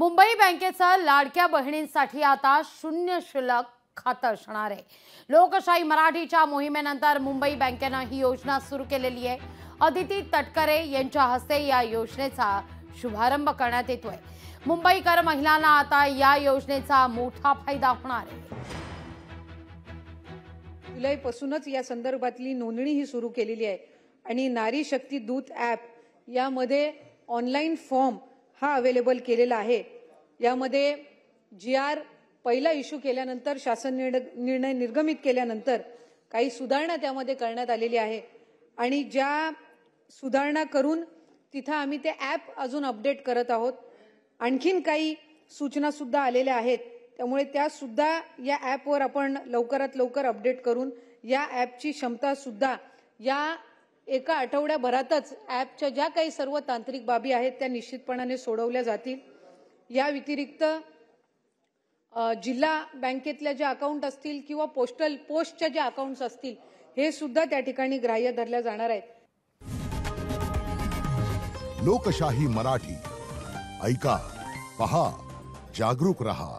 मुंबई बँकेचं लाडक्या बहिणींसाठी आता शून्य शिल्लक खातं असणार आहे। लोकशाही मराठीच्या मोहिमेनंतर मुंबई बँकेनं ही योजना सुरू केलेली आहे। अदिती तटकरे यांच्या हस्ते या योजनेचा शुभारंभ करण्यात येतोय। मुंबईकर महिलांना आता या योजनेचा मोठा फायदा होणार आहे। जुलैपासूनच या संदर्भातली नोंदणी ही सुरू केलेली आहे आणि नारी शक्ती दूत ॲप यामध्ये ऑनलाईन फॉर्म हा अवेलेबल केलेला आहे। यामध्ये GR पहिला इश्यू केल्यानंतर शासन निर्णय निर्गमित केल्यानंतर काही सुधारणा त्यामध्ये करण्यात आलेली आहे आणि ज्या सुधारणा करून तिथं आम्ही ते ॲप अजून अपडेट करत आहोत। आणखीन काही सूचना सुद्धा आलेल्या आहेत, त्यामुळे त्या सुद्धा या ॲपवर आपण लवकरात लवकर अपडेट करून या ॲपची क्षमता सुद्धा या एका आठवड्याभरातच ॲपच्या ज्या काही सर्व तांत्रिक बाबी आहेत त्या निश्चितपणाने सोडवल्या जातील। या व्यतिरिक्त जिल्हा बँकेतल्या ज्या अकाउंट असतील किंवा पोस्टच्या ज्या अकाउंट्स असतील हे सुद्धा त्या ठिकाणी ग्राह्य धरल्या जाणार आहेत। लोकशाही मराठी ऐका, पहा, जागरूक रहा।